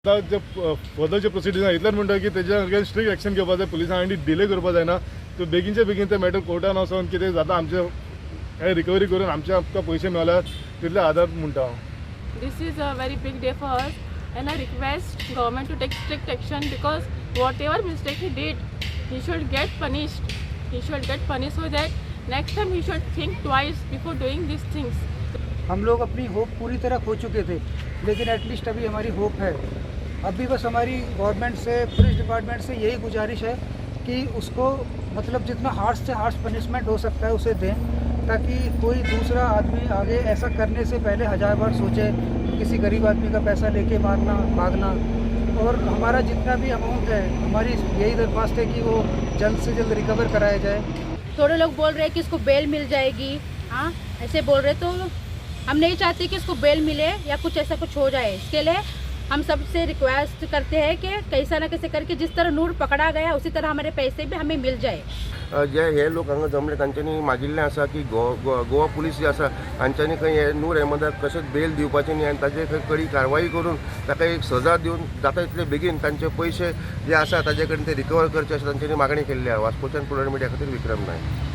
आता जे फर्दरचे प्रोसिडींग इतल्यान म्हणटा की तेच्या अगेन्स्ट स्ट्रिक्ट एक्शन घेवपाक जाय पुलिसांनी आनी डिले करपा जायना तो बेगीनचे बेगीन ते मॅटर कोर्टान वचोन कितें जाता आमचे हे रिकवरी करून आमकां पयशे मेळल्यार तितले आदार म्हणटा हांव. This is a very big day for us, and I request government to take strict action because whatever mistake he did, he should get punished. He should get punished so that next time he should think twice before doing these things. हम लोग अपनी hope पूरी तरह खो चुके थे, लेकिन at least अभी हमारी होप है. अभी बस हमारी गवर्नमेंट से, पुलिस डिपार्टमेंट से यही गुजारिश है कि उसको मतलब जितना हार्श से हार्श पनिशमेंट हो सकता है उसे दें, ताकि कोई दूसरा आदमी आगे ऐसा करने से पहले 1000 बार सोचे किसी गरीब आदमी का पैसा लेके मारना भागना. और हमारा जितना भी अमाउंट है, हमारी यही दरख्वास्त है कि वो जल्द से जल्द रिकवर कराया जाए. थोड़े लोग बोल रहे हैं कि इसको बेल मिल जाएगी, हाँ ऐसे बोल रहे, तो हम नहीं चाहते कि इसको बेल मिले या कुछ ऐसा कुछ हो जाए. इसके लिए हम सबसे रिक्वेस्ट करते हैं कि कैसा ना कैसे करके जिस तरह नूर पकड़ा गया उसी तरह हमारे पैसे भी हमें मिल जाए. जे हे लोक हांगा जमले तांच्यांनी मागिल्लें आसा की गोवा पुलीस जे आसा हांच्यांनी खंय हे नूर अहमदाक कशेंच बेल दिवपाचें न्ही आनी ताचे खंय कडी कारवाई करून ताका एक सजा दिवन जाता तितले बेगीन तांचे पयशे जे आसा ताचे कडेन ते रिकवर करचे अशें तांच्यांनी मागणी केल्ली आसा. वास्कोच्यान पुराय मिडिया खातीर विक्रम नायक.